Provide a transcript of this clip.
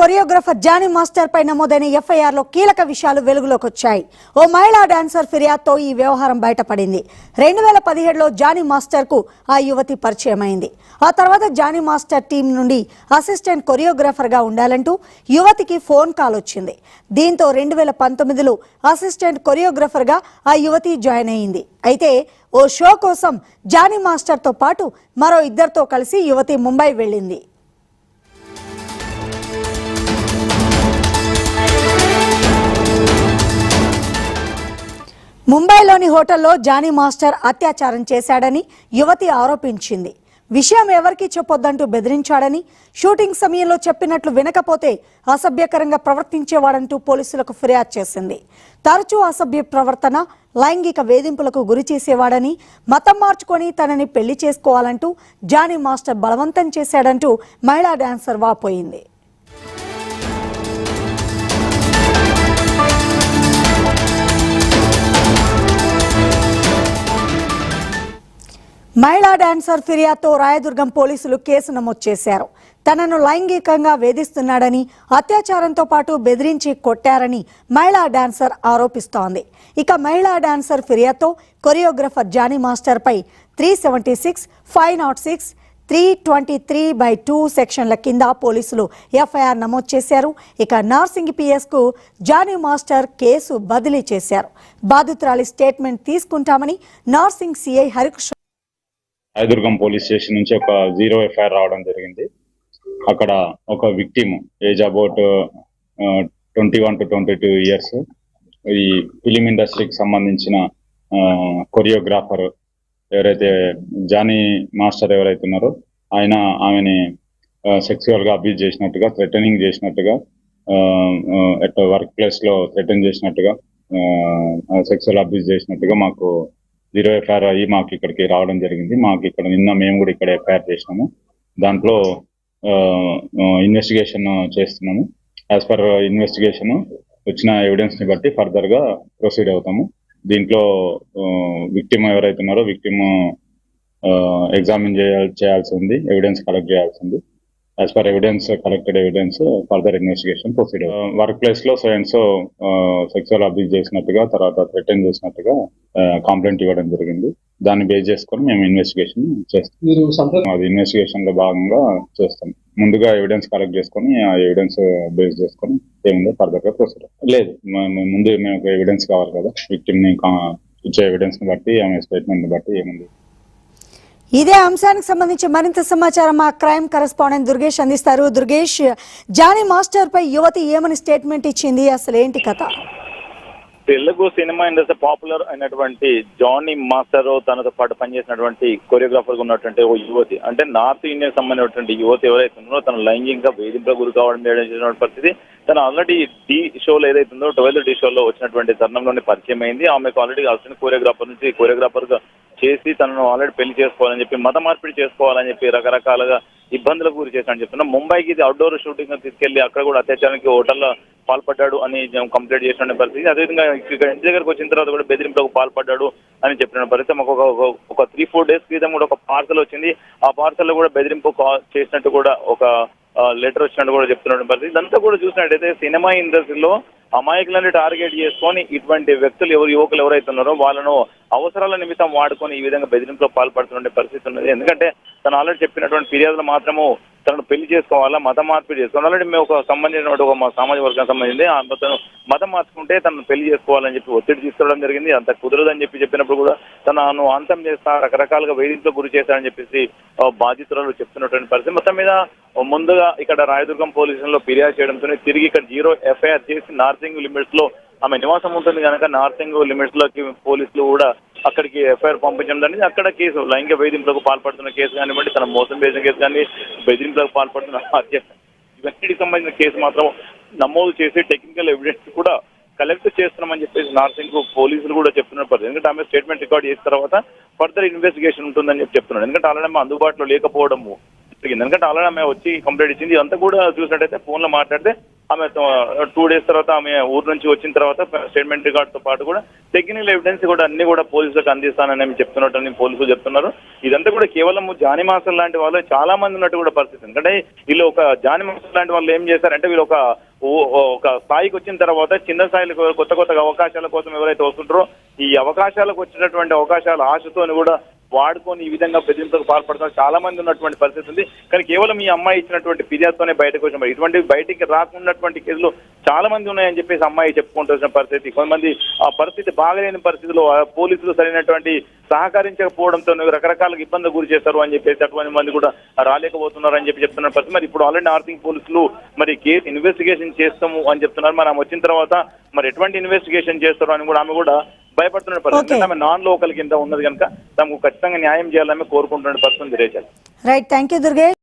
Choreographer Johnny master పై నమోదైన FIR లో కీలక విషయాలు వెలుగులోకి వచ్చాయి. ఓ మహిళా డాన్సర్ ఫిర్యాదుతో ఈ వ్యవహారం బయటపడింది. 2017లో జానీ మాస్టర్ కు ఆ యువతి పరిచయం అయింది. ఆ తర్వాత జానీ మాస్టర్ టీం నుండి అసిస్టెంట్ కొరియోగ్రాఫర్ గా ఉండాలంటూ యువతికి ఫోన్ కాల్ వచ్చింది. దీంతో 2019లో అసిస్టెంట్ కొరియోగ్రాఫర్ గా ఆ యువతి జాయిన్ అయింది. అయితే ఓ షో కోసం జానీ మాస్టర్ తో పాటు మరో ఇద్దరితో కలిసి యువతి ముంబై వెళ్ళింది. ముంబైలోని హోటల్లో జానీ మాస్టర్ అత్యాచారం చేశాడని యువతి ఆరోపించింది. విషయం ఎవరికీ చెప్పొద్దంటూ బెదిరించాడని, షూటింగ్ సమయంలో చెప్పినట్లు వినకపోతే అసభ్యకరంగా ప్రవర్తించేవాడంటూ పోలీసులకు ఫిర్యాదు చేసింది. తరచూ అసభ్య ప్రవర్తన, లైంగిక వేధింపులకు గురి చేసేవాడని, మతం మార్చుకొని తనని పెళ్లి చేసుకోవాలంటూ జానీ మాస్టర్ బలవంతం చేశాడంటూ మహిళా డాన్సర్ వాపోయింది. మహిళా డాన్సర్ ఫిర్యాదుతో రాయదుర్గం పోలీసులు కేసు నమోదు చేశారు. తనను లైంగికంగా వేధిస్తున్నాడని, అత్యాచారంతో పాటు బెదిరించి కొట్టారని మహిళా డాన్సర్ ఆరోపిస్తోంది. ఇక మహిళా డాన్సర్ ఫిర్యాదుతో కొరియోగ్రాఫర్ జానీ మాస్టర్ పై 376, 506, 323/2 సెక్షన్ల కింద పోలీసులు ఎఫ్ఐఆర్ నమోదు చేశారు. ఇక నార్సింగి పిఎస్కు జానీ మాస్టర్ కేసు బదిలీ చేశారు. బాధితురాలి స్టేట్మెంట్ తీసుకుంటామని Narsing CI Harikrishna Rayadurgam police station నుంచి ఒక 0 ఎఫ్ఐఆర్ రావడం జరిగింది. అక్కడ ఒక victim age about 21 to 22 years, ఈ ఫిలిం ఇండస్ట్రీకి సంబంధించిన కొరియోగ్రాఫర్ ఎవరైతే జానీ మాస్టర్ ఎవరైతే ఉన్నారో ఆయన ఆమెని సెక్సువల్ గా అబ్యూజ్ చేసినట్టుగా, థ్రెటనింగ్ చేసినట్టుగా, వర్క్ ప్లేస్ లో థ్రెటన్ చేసినట్టుగా, సెక్సువల్ అబ్యూజ్ చేసినట్టుగా మాకు 0 ఎఫ్ఐఆర్ అయ్యి మాకు ఇక్కడికి రావడం జరిగింది. మాకు ఇక్కడ నిన్న మేము కూడా ఇక్కడ ఎఫ్ఐఆర్ చేసినాము. దాంట్లో ఇన్వెస్టిగేషన్ చేస్తున్నాము. యాజ్ పర్ ఇన్వెస్టిగేషన్ వచ్చిన ఎవిడెన్స్ ని బట్టి ఫర్దర్ గా ప్రొసీడ్ అవుతాము. దీంట్లో విక్టిమ్ ఎవరైతే ఉన్నారో విక్టిమ్ ఎగ్జామిన్ చేయాల్సి ఉంది, ఎవిడెన్స్ కలెక్ట్ చేయాల్సి ఉంది. As per evidence collected evidence further investigation proceed. Work place లో సో సెక్సువల్ అబ్యూజ్ చేసినట్టుగా, తర్వాత థ్రెటన్ చేసినట్టుగా కంప్లైంట్ ఇవ్వడం జరిగింది. దాన్ని బేస్ చేసుకొని మేము ఇన్వెస్టిగేషన్ చేస్తాం. అది ఇన్వెస్టిగేషన్ లో భాగంగా చేస్తాం. ముందుగా ఎవిడెన్స్ కలెక్ట్ చేసుకొని ఆ ఎవిడెన్స్ బేస్ చేసుకొని ఏముందో ఫర్దర్ గా ప్రొసీడ్. లేదు, ముందు మేము ఎవిడెన్స్ కావాలి కదా, విక్టిమ్ ని ఇచ్చే ఎవిడెన్స్ ని బట్టి, ఆమె స్టేట్మెంట్ ని బట్టి ఏముంది. ఇదే అంశానికి సంబంధించి మరింత సమాచారం మా క్రైమ్ కరెస్పాండెంట్ దుర్గేష్ అందిస్తారు. దుర్గేష్, జానీ మాస్టర్ పై యువతి ఏమని స్టేట్మెంట్ ఇచ్చింది, అసలు ఏంటి కథ? తెలుగు సినిమా ఇండస్ట్రీ పాపులర్ అయినటువంటి జానీ మాస్టర్ తనతో పాటు పనిచేసినటువంటి కొరియోగ్రాఫర్ ఉన్నటువంటి ఓ యువతి, అంటే నార్త్ ఇండియన్ సంబంధించినటువంటి యువతి ఎవరైతే ఉందో తన లైంగిక వేధింపులకు గురి కావడం పరిస్థితి. తను ఆల్రెడీ డి షోలో ఏదైతే ఉందో 12 డి షోలో వచ్చినటువంటి తరుణంలోనే పరిచయం అయింది. ఆమెకు ఆల్రెడీ అసిస్టెంట్ కొరియోగ్రాఫర్ నుంచి కొరియోగ్రాఫర్ గా చేసి తనను ఆల్రెడీ పెళ్లి చేసుకోవాలని చెప్పి, మత మార్పిడి చేసుకోవాలని చెప్పి రకరకాలుగా ఇబ్బందులకు గురి చేశానని చెప్తున్నా. ముంబైకి ఇది అవుట్డోర్ షూటింగ్ తీసుకెళ్లి అక్కడ కూడా అత్యాచారానికి హోటల్లో పాల్పడ్డాడు అని కంప్లైంట్ చేసిన పరిస్థితి. అదేవిధంగా ఇక్కడ ఇంటి దగ్గరకు వచ్చిన తర్వాత కూడా బెదిరింపులకు పాల్పడ్డాడు అని చెప్పిన పరిస్థితి. మాకు ఒక 3-4 days క్రితం కూడా ఒక పార్సల్ వచ్చింది. ఆ పార్సల్ లో కూడా బెదిరింపు చేసినట్టు కూడా ఒక లెటర్ వచ్చినట్టు కూడా చెప్తున్న పరిస్థితి. ఇదంతా కూడా చూసినట్టయితే సినిమా ఇండస్ట్రీలో అమాయకులని టార్గెట్ చేసుకొని ఇటువంటి వ్యక్తులు యువకులు ఎవరైతే ఉన్నారో వాళ్ళను అవసరాల నిమిత్తం వాడుకొని ఈ విధంగా బెదిరింపులో పాల్పడుతున్న పరిస్థితి ఉన్నది. ఎందుకంటే తను ఆల్రెడీ చెప్పినటువంటి ఫిర్యాదులు మాత్రము తనను పెళ్లి చేసుకోవాలా, మతం మార్పిడి చేసుకోవాలి. ఆల్రెడీ మేము ఒక సంబంధించిన ఒక సామాజిక వర్గానికి సంబంధించి తను మతం మార్చుకుంటే తనను పెళ్లి చేసుకోవాలని చెప్పి ఒత్తిడి తీసుకోవడం జరిగింది. అంత కుదరదని చెప్పినప్పుడు కూడా తనను అంతం చేస్తా, రకరకాలుగా వేధింపులకు గురి చేస్తారని చెప్పేసి బాధితురాలు చెప్తున్నటువంటి పరిస్థితి. మొత్తం మీద ముందుగా ఇక్కడ రాయదుర్గం పోలీస్ స్టేషన్ లో ఫిర్యాదు చేయడంతో తిరిగి ఇక్కడ 0 ఎఫ్ఐఆర్ చేసి నార్సింగ్ లిమిట్స్ లో ఆమె నివాసం ఉంటుంది కనుక నార్సింగ్ లిమిట్స్ లోకి పోలీసులు కూడా అక్కడికి ఎఫ్ఐఆర్ పంపించడం జరిగింది. అక్కడ కేసు లైంగిక వేధింపులకు పాల్పడుతున్న కేసు కానివ్వండి, తన మోసం చేసిన కేసు కానీ, బెదిరింపులకు పాల్పడుతున్న హత్య, ఇవన్నిటికి సంబంధించిన కేసు మాత్రం నమోదు చేసి టెక్నికల్ ఎవిడెన్స్ కూడా కలెక్ట్ చేస్తున్నామని చెప్పేసి నార్సింగ్ పోలీసులు కూడా చెప్తున్నారు. ఎందుకంటే ఆమె స్టేట్మెంట్ రికార్డ్ చేసిన తర్వాత ఫర్దర్ ఇన్వెస్టిగేషన్ ఉంటుందని చెప్తున్నాడు. ఎందుకంటే ఆల్రెడీ ఆమె అందుబాటులో లేకపోవడము జరిగింది. ఎందుకంటే ఆల్రెడీ ఆమె వచ్చి కంప్లైంట్ ఇచ్చింది. అంతా కూడా చూసినట్టయితే ఫోన్ లో మాట్లాడితే ఆమె 2 days తర్వాత ఆమె ఊరు నుంచి వచ్చిన తర్వాత స్టేట్మెంట్ రికార్డ్ తో పాటు కూడా టెక్నికల్ ఎవిడెన్స్ కూడా అన్ని కూడా పోలీసులకు అందిస్తానని చెప్తున్నట్టు పోలీసులు చెప్తున్నారు. ఇదంతా కూడా కేవలం జానీ మాస్టర్ లాంటి వాళ్ళు చాలా మంది ఉన్నట్టు కూడా పరిస్థితి. ఎందుకంటే వీళ్ళు ఒక జానీ మాస్టర్ లాంటి వాళ్ళు ఏం చేశారంటే వీళ్ళు ఒక స్థాయికి వచ్చిన తర్వాత చిన్న స్థాయిలో కొత్త అవకాశాల కోసం ఎవరైతే వస్తుంటారో ఈ అవకాశాలకు వచ్చినటువంటి అవకాశాల ఆశతోని కూడా వాడుకొని ఈ విధంగా బెదిరింపులకు పాల్పడతారు చాలా మంది ఉన్నటువంటి పరిస్థితి ఉంది. కానీ కేవలం ఈ అమ్మాయి ఇచ్చినటువంటి ఫిర్యాదుతోనే బయటకు వచ్చిన ఇటువంటి బయటికి రాకున్నటువంటి కేసులు చాలా మంది ఉన్నాయని చెప్పేసి అమ్మాయి చెప్పుకుంటున్న పరిస్థితి. కొంతమంది ఆ పరిస్థితి బాగలేని పరిస్థితిలో పోలీసులు సరైనటువంటి సహకరించకపోవడంతో రకరకాల ఇబ్బందులు గురి చేస్తారు అని చెప్పేసి అటువంటి మంది కూడా రాలేకపోతున్నారు అని చెప్తున్న పరిస్థితి. మరి ఇప్పుడు ఆల్రెడీ నార్సింగ్ పోలీసులు మరి కేసు ఇన్వెస్టిగేషన్ చేస్తాము అని చెప్తున్నారు. మరి ఆమె వచ్చిన తర్వాత మరి ఎటువంటి ఇన్వెస్టిగేషన్ చేస్తారు అని కూడా ఆమె కూడా భయపడుతున్న పరిస్థితి. ఆమె నాన్ లోకల్ కింద ఉన్నది కనుక తమకు ఖచ్చితంగా న్యాయం చేయాలని కోరుకుంటున్న పరిస్థితి. Right, thank you Durgesh.